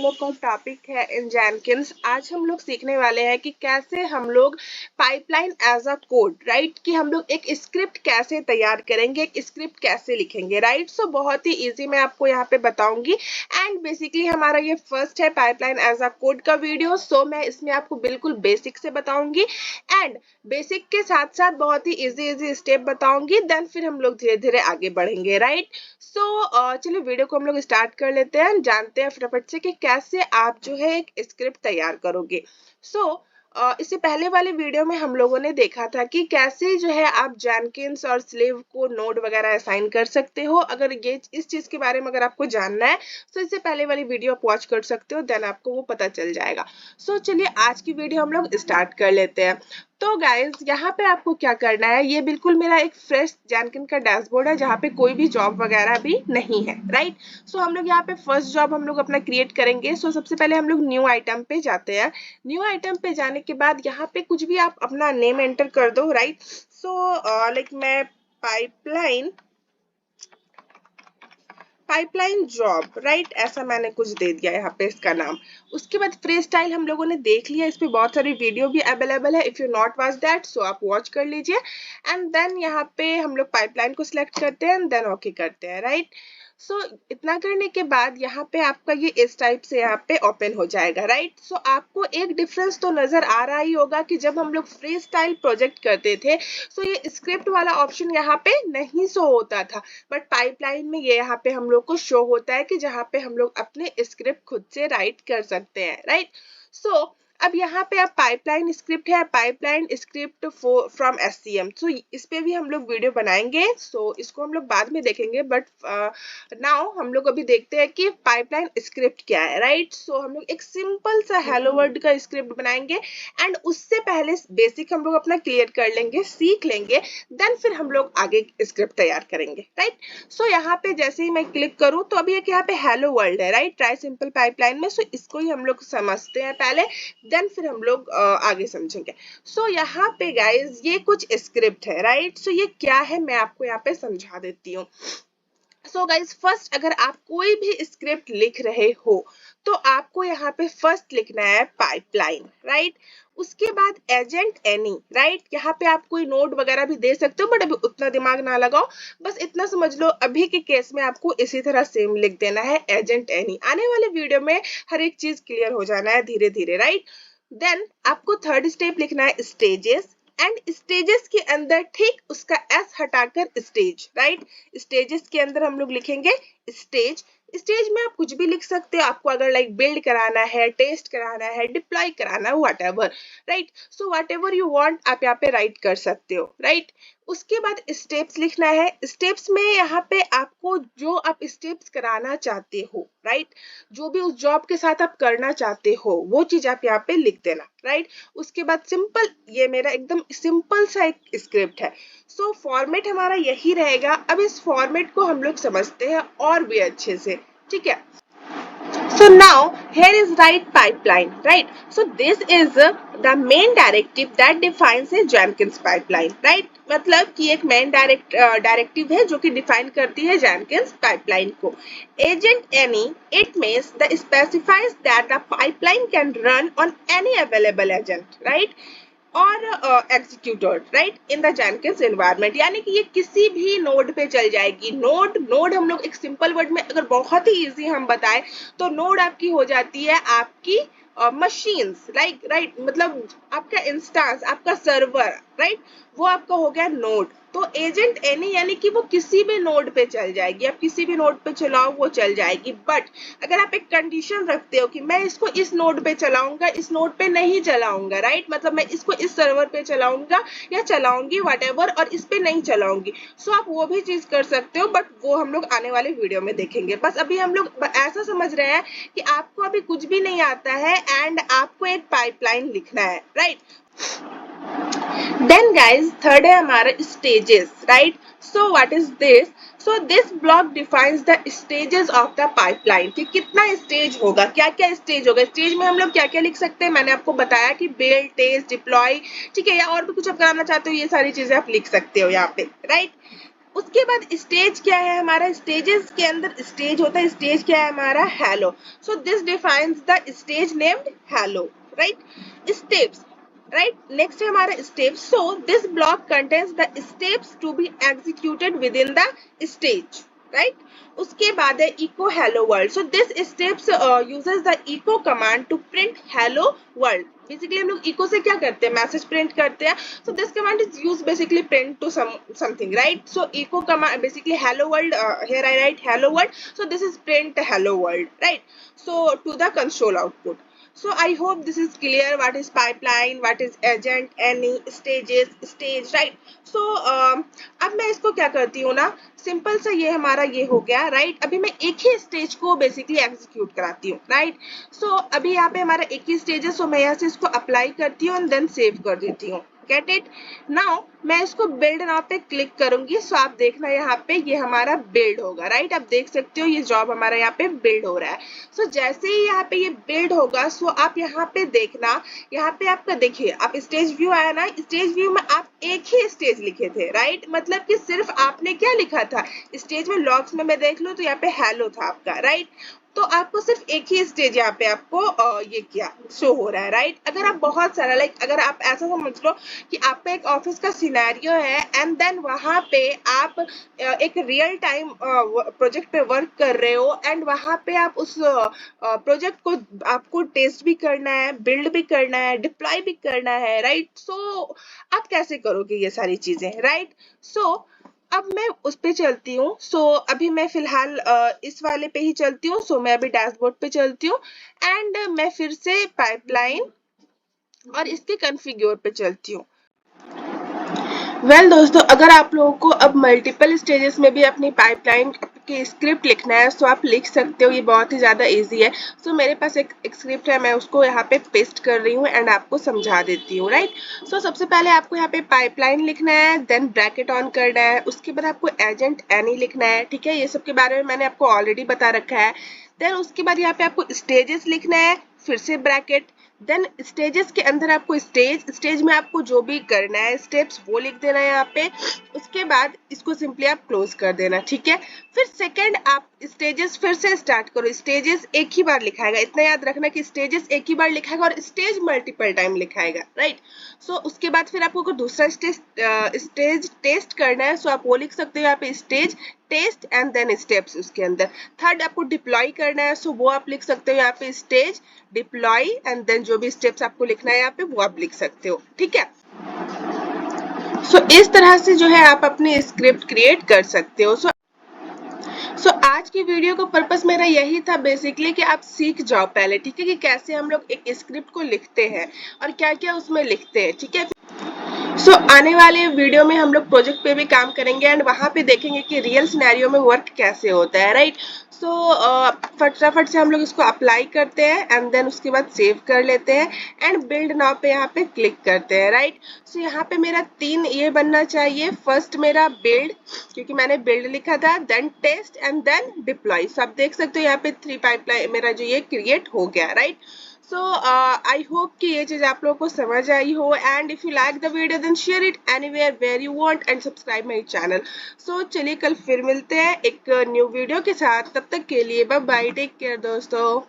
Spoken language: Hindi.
लोग का टॉपिक है इन जेनकिंस। आज हम लोग सीखने वाले हैं कि कैसे हम लोग pipeline as a code, right, कि हम लोग एक स्क्रिप्ट कैसे तैयार करेंगे, एक स्क्रिप्ट कैसे लिखेंगे, राइट। सो बहुत ही इजी मैं आपको यहाँ पे बताऊंगी। एंड बेसिकली हमारा ये फर्स्ट है पाइपलाइन एज अ कोड का वीडियो। सो मैं इसमें आपको बिल्कुल बेसिक से बताऊंगी एंड बेसिक के साथ साथ बहुत ही इजी स्टेप बताऊंगी। देन फिर हम लोग धीरे धीरे आगे बढ़ेंगे, राइट। सो चलिए वीडियो को हम लोग स्टार्ट कर लेते हैं, जानते हैं फटाफट से कि कैसे आप जो है एक स्क्रिप्ट तैयार करोगे। सो इससे पहले वाले वीडियो में हम लोगों ने देखा था कि कैसे जो है आप जेनकिंस और स्लेव को नोड वगैरह असाइन कर सकते हो। अगर ये इस चीज के बारे में अगर आपको जानना है तो इससे पहले वाली वीडियो आप वॉच कर सकते हो, देन आपको वो पता चल जाएगा। सो चलिए आज की वीडियो हम लोग स्टार्ट कर लेते हैं। तो गाइज यहाँ पे आपको क्या करना है, ये बिल्कुल मेरा एक फ्रेश जेनकिन का डैशबोर्ड है जहाँ पे कोई भी जॉब वगैरह भी नहीं है, राइट। सो हम लोग यहाँ पे फर्स्ट जॉब हम लोग अपना क्रिएट करेंगे। सो सबसे पहले हम लोग न्यू आइटम पे जाते हैं। न्यू आइटम पे जाने के बाद यहाँ पे कुछ भी आप अपना नेम एंटर कर दो, राइट। सो लाइक मैं पाइपलाइन जॉब, राइट, ऐसा मैंने कुछ दे दिया यहाँ पे इसका नाम। उसके बाद फ्री स्टाइल हम लोगों ने देख लिया, इस पे बहुत सारी वीडियो भी अवेलेबल है। If you not watch that so आप वॉच कर लीजिए। एंड देन यहाँ पे हम लोग पाइपलाइन को सिलेक्ट करते हैं एंड देन ओके करते हैं, राइट। सो इतना करने के बाद यहाँ पे आपका ये इस टाइप से यहाँ पे ओपन हो जाएगा, राइट। सो आपको एक डिफरेंस तो नजर आ रहा ही होगा कि जब हम लोग फ्री स्टाइल प्रोजेक्ट करते थे सो ये स्क्रिप्ट वाला ऑप्शन यहाँ पे नहीं शो होता था, बट पाइपलाइन में ये यहाँ पे हम लोग को शो होता है कि जहाँ पे हम लोग अपने स्क्रिप्ट खुद से राइट कर सकते हैं, राइट। सो अब यहाँ पे आप पाइपलाइन स्क्रिप्ट है, पाइपलाइन स्क्रिप्ट फ्रॉम एससीएम। सो इस पे भी हम लोग वीडियो बनाएंगे। सो इसको हम लोग बाद में देखेंगे, बट नाउ हम लोग अभी देखते हैं कि पाइपलाइन स्क्रिप्ट क्या है, राइट। सो हम लोग एक सिंपल सा हेलो वर्ल्ड का स्क्रिप्ट बनाएंगे एंड उससे पहले बेसिक हम लोग अपना क्लियर कर लेंगे, सीख लेंगे, देन फिर हम लोग आगे स्क्रिप्ट तैयार करेंगे, राइट। सो यहाँ पे जैसे ही मैं क्लिक करूँ तो अभी एक यहाँ पे हेलो वर्ल्ड है, राइट, ट्राई सिंपल पाइपलाइन में। सो इसको ही हम लोग समझते हैं पहले, देन फिर हम लोग आगे समझेंगे। सो यहाँ पे गाइज ये कुछ स्क्रिप्ट है, राइट। सो ये क्या है मैं आपको यहाँ पे समझा देती हूँ। सो गाइज फर्स्ट अगर आप कोई भी स्क्रिप्ट लिख रहे हो तो आपको यहाँ पे फर्स्ट लिखना है पाइपलाइन, राइट। उसके बाद एजेंट एनी, राइट। यहाँ पे आप कोई नोड वगैरह भी दे सकते हो, बट अभी उतना दिमाग ना लगाओ, बस इतना समझ लो अभी के केस में आपको इसी तरह सेम लिख देना है एजेंट एनी। आने वाले वीडियो में हर एक चीज क्लियर हो जाना है धीरे धीरे, राइट। देन आपको थर्ड स्टेप लिखना है स्टेजेस एंड स्टेजेस के अंदर ठीक उसका एस हटाकर स्टेज, राइट। स्टेजेस के अंदर हम लोग लिखेंगे स्टेज। स्टेज में आप कुछ भी लिख सकते हो, आपको अगर लाइक बिल्ड कराना है, टेस्ट कराना है, डिप्लॉय कराना है, what ever, right. So what ever you want आप यहाँ पे राइट कर सकते हो, राइट। उसके बाद स्टेप्स लिखना है। स्टेप्स में यहाँ पे आपको जो आप स्टेप्स कराना चाहते हो, राइट, जो भी उस जॉब के साथ आप करना चाहते हो वो चीज आप यहाँ पे लिख देना, राइट। उसके बाद सिंपल, ये मेरा एकदम सिंपल सा एक स्क्रिप्ट है। सो फॉर्मेट हमारा यही रहेगा। अब इस फॉर्मेट को हम लोग समझते हैं और भी अच्छे से, ठीक है। So now here is write pipeline, right? So this is the main directive that defines a Jenkins pipeline, right? मतलब कि एक मेन डायरेक्टिव है जो कि डिफाइन करती है जेनकिंस पाइपलाइन को। Agent any, it means the specifies that the pipeline can run on any available agent, right, और executor, right, in the Jenkins environment. यानी कि ये किसी भी नोड पे चल जाएगी। नोड हम लोग एक सिंपल वर्ड में अगर बहुत ही इजी हम बताएं तो नोड आपकी हो जाती है आपकी मशीन्स, लाइक, राइट, मतलब आपका इंस्टेंस, आपका सर्वर, राइट, वो आपका हो गया नोड। तो एजेंट एनी यानी कि वो किसी भी नोड पे चल जाएगी, आप किसी भी नोड पे चलाओ वो चल जाएगी। बट अगर आप एक कंडीशन रखते हो कि मैं इसको इस नोड पे चलाऊंगा, इस नोड पे नहीं चलाऊंगा, राइट, मतलब मैं इसको इस सर्वर पे चलाऊंगा या चलाऊंगी व्हाटएवर और इस पे नहीं चलाऊंगी, सो आप वो भी चीज कर सकते हो, बट वो हम लोग आने वाले वीडियो में देखेंगे। बस अभी हम लोग ऐसा समझ रहे हैं कि आपको अभी कुछ भी नहीं आता है एंड आपको एक पाइपलाइन लिखना है, राइट। Then guys third है हमारा stages, right? So what is this? So this block defines the stages of the pipeline कि कितना स्टेज होगा, क्या क्या स्टेज होगा। स्टेज में हम लोग क्या क्या लिख सकते हैं, मैंने आपको बताया कि बिल्ड, टेस्ट, डिप्लॉय, ठीक है, या और भी कुछ आप कराना चाहते हो ये सारी चीजें आप लिख सकते हो यहाँ पे, राइट। उसके बाद स्टेज क्या है हमारा, स्टेजेस के अंदर स्टेज होता है, स्टेज क्या है हमारा, hello. So this defines the stage named hello, right. Steps, right, next है हमारा steps. So this block contains the steps to be executed within the stage, right. उसके बाद है echo hello world. So this steps uses the echo command to print hello world. Basically हम लोग इको से क्या करते हैं, मैसेज प्रिंट करते हैं। So this command is use basically print to something, right. So echo command basically hello world, here I write hello world, so this is print hello world, right? So to the console output. So I hope this is clear, what is pipeline, what is agent, any stages, stage, right? So अब मैं इसको क्या करती हूँ ना, सिंपल सा ये हमारा ये हो गया, राइट। अभी मैं एक ही स्टेज को बेसिकली एग्जीक्यूट कराती हूँ, राइट। सो अभी यहाँ पे हमारा एक ही स्टेज है, सो मैं यहाँ से इसको अप्लाई करती हूँ एंड देन सेव कर देती हूँ। Get it. नाउ मैं इसको बिल्ड नाउ पे क्लिक करूंगी। सो आप देखना यहाँ पे ये हमारा बिल्ड होगा, राइट। आप देख सकते हो ये जॉब हमारा यहाँ पे बिल्ड हो रहा है। सो जैसे ही यहाँ पे ये बिल्ड होगा, सो आप यहाँ पे देखना, यहाँ पे आपका देखिए, आप स्टेज व्यू आया ना, स्टेज व्यू में आप एक ही स्टेज लिखे थे, राइट। मतलब कि सिर्फ आपने क्या लिखा था, स्टेज में लॉग्स में मैं देख लूं तो यहाँ पे हेलो था आपका, राइट। तो आपको सिर्फ एक ही स्टेज यहाँ पे आपको ये क्या शो हो रहा है, राइट। अगर आप बहुत सारा लाइक अगर आप ऐसा समझ लो कि आपका एक ऑफिस का सिनेरियो है एंड देन वहां पे आप एक रियल टाइम प्रोजेक्ट पे वर्क कर रहे हो एंड वहां पे आप उस प्रोजेक्ट को आपको टेस्ट भी करना है, बिल्ड भी करना है, डिप्लॉय भी करना है, राइट। सो आप कैसे करोगे ये सारी चीजें, राइट। सो अब मैं उस पे चलती हूँ। सो अभी मैं फिलहाल इस वाले पे ही चलती हूँ। सो मैं अभी डैशबोर्ड पे चलती हूँ एंड मैं फिर से पाइपलाइन और इसके कॉन्फ़िगर पे चलती हूँ। दोस्तों, अगर आप लोगों को अब मल्टीपल स्टेजेस में भी अपनी पाइपलाइन की स्क्रिप्ट लिखना है तो आप लिख सकते हो, ये बहुत ही ज़्यादा इजी है। सो मेरे पास एक स्क्रिप्ट है, मैं उसको यहाँ पे पेस्ट कर रही हूँ एंड आपको समझा देती हूँ, राइट। सो सबसे पहले आपको यहाँ पे पाइपलाइन लिखना है, देन ब्रैकेट ऑन करना है, उसके बाद आपको एजेंट एनी लिखना है, ठीक है। ये सब के बारे में मैंने आपको ऑलरेडी बता रखा है। देन उसके बाद यहाँ पे आपको स्टेजेस लिखना है, फिर से ब्रैकेट, देन स्टेजेस के अंदर आपको स्टेज में आपको जो भी करना है स्टेप्स वो लिख देना है यहाँ पे। उसके बाद इसको सिंपली आप क्लोज कर देना, ठीक है। फिर सेकंड आप स्टेजेस फिर से स्टार्ट करो। स्टेजेस एक ही बार लिखाएगा, इतना याद रखना कि स्टेजेस एक ही बार लिखाएगा और स्टेज मल्टीपल टाइम लिखाएगा, राइट। सो उसके बाद फिर आपको दूसरा स्टेज टेस्ट करना है, सो आप वो लिख सकते हो यहाँ पे stage test and then steps उसके अंदर। थर्ड आपको डिप्लॉय करना है, सो वो आप लिख सकते हो यहाँ पे स्टेज डिप्लॉय एंड देन जो भी स्टेप्स आपको लिखना है यहाँ पे वो आप लिख सकते हो, ठीक है। सो इस तरह से जो है आप अपनी स्क्रिप्ट क्रिएट कर सकते हो। सो आज की वीडियो का पर्पस मेरा यही था बेसिकली कि आप सीख जाओ पहले, ठीक है, कि कैसे हम लोग एक स्क्रिप्ट को लिखते हैं और क्या क्या उसमें लिखते हैं, ठीक है। सो आने वाले वीडियो में हम लोग प्रोजेक्ट पे भी काम करेंगे एंड वहां पे देखेंगे कि रियल सिनेरियो में वर्क कैसे होता है, राइट। सो फटाफट से हम लोग इसको अप्लाई करते हैं एंड देन उसके बाद सेव कर लेते हैं एंड बिल्ड नाउ पे यहाँ पे क्लिक करते हैं, राइट। सो यहाँ पे मेरा 3 ये बनना चाहिए। फर्स्ट मेरा बिल्ड, क्योंकि मैंने बिल्ड लिखा था, then test and then deploy. So आप देख सकते हो यहाँ पे 3 पाइपलाइन मेरा जो ये क्रिएट हो गया, राइट। So I hope कि ये चीज आप लोगों को समझ आई हो and if you like the video then share it anywhere where you want and subscribe my channel. So चलिए कल फिर मिलते हैं एक न्यू वीडियो के साथ, तब तक के लिए बाय बाय, टेक केयर दोस्तों।